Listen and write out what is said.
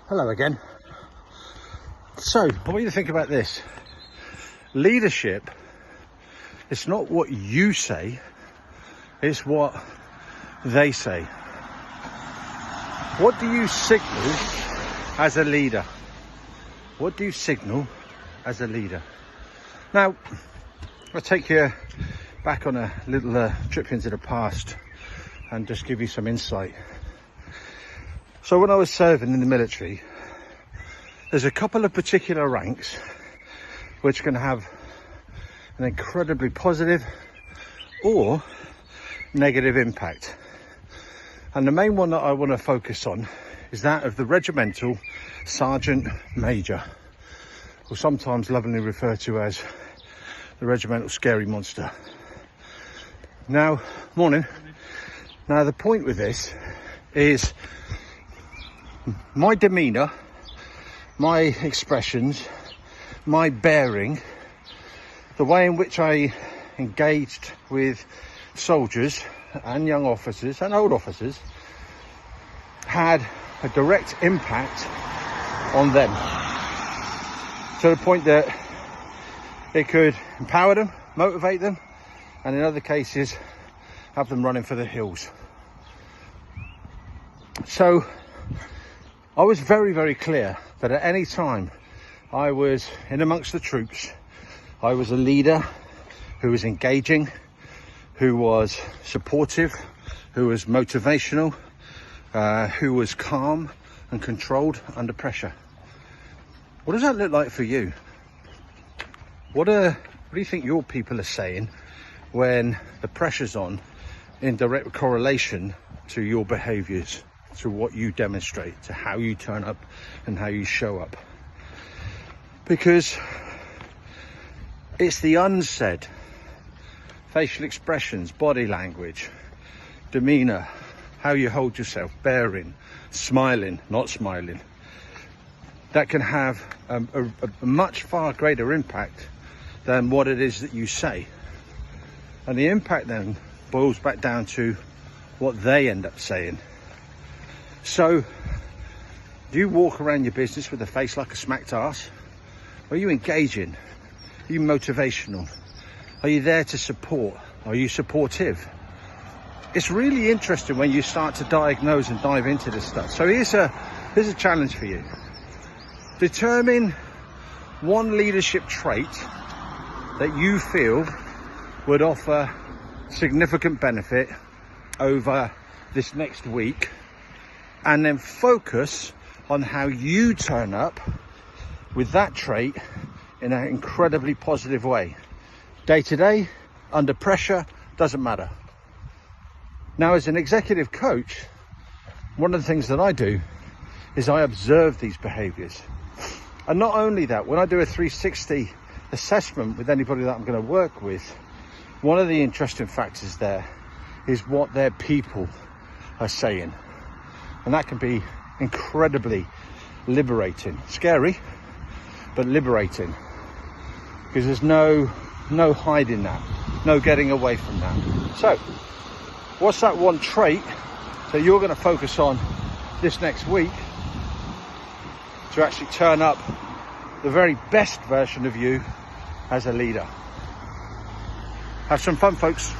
Hello again. So, I want you to think about this. Leadership, it's not what you say, it's what they say. What do you signal as a leader? What do you signal as a leader? Now, I'll take you back on a little trip into the past and just give you some insight. So when I was serving in the military, there's a couple of particular ranks which can have an incredibly positive or negative impact. And the main one that I want to focus on is that of the regimental sergeant major, or sometimes lovingly referred to as the regimental scary monster. Now, morning. Now the point with this is my demeanor, my expressions, my bearing, the way in which I engaged with soldiers and young officers and old officers had a direct impact on them, to the point that it could empower them, motivate them, and in other cases have them running for the hills. So I was very, very clear that at any time I was in amongst the troops, I was a leader who was engaging, who was supportive, who was motivational, who was calm and controlled under pressure. What does that look like for you? What do you think your people are saying when the pressure's on, in direct correlation to your behaviours, to what you demonstrate, to how you turn up and how you show up? Because it's the unsaid, facial expressions, body language, demeanour, how you hold yourself, bearing, smiling, not smiling, that can have a much far greater impact than what it is that you say. And the impact then boils back down to what they end up saying. So, do you walk around your business with a face like a smacked ass? Are you engaging? Are you motivational? Are you there to support? Are you supportive? It's really interesting when you start to diagnose and dive into this stuff. So here's a challenge for you. Determine one leadership trait that you feel would offer significant benefit over this next week, and then focus on how you turn up with that trait in an incredibly positive way. Day to day, under pressure, doesn't matter. Now, as an executive coach, one of the things that I do is I observe these behaviors. And not only that, when I do a 360 assessment with anybody that I'm going to work with, one of the interesting factors there is what their people are saying. And that can be incredibly liberating. Scary, but liberating. Because there's no hiding that, no getting away from that. So, what's that one trait that you're going to focus on this next week to actually turn up the very best version of you as a leader? Have some fun, folks.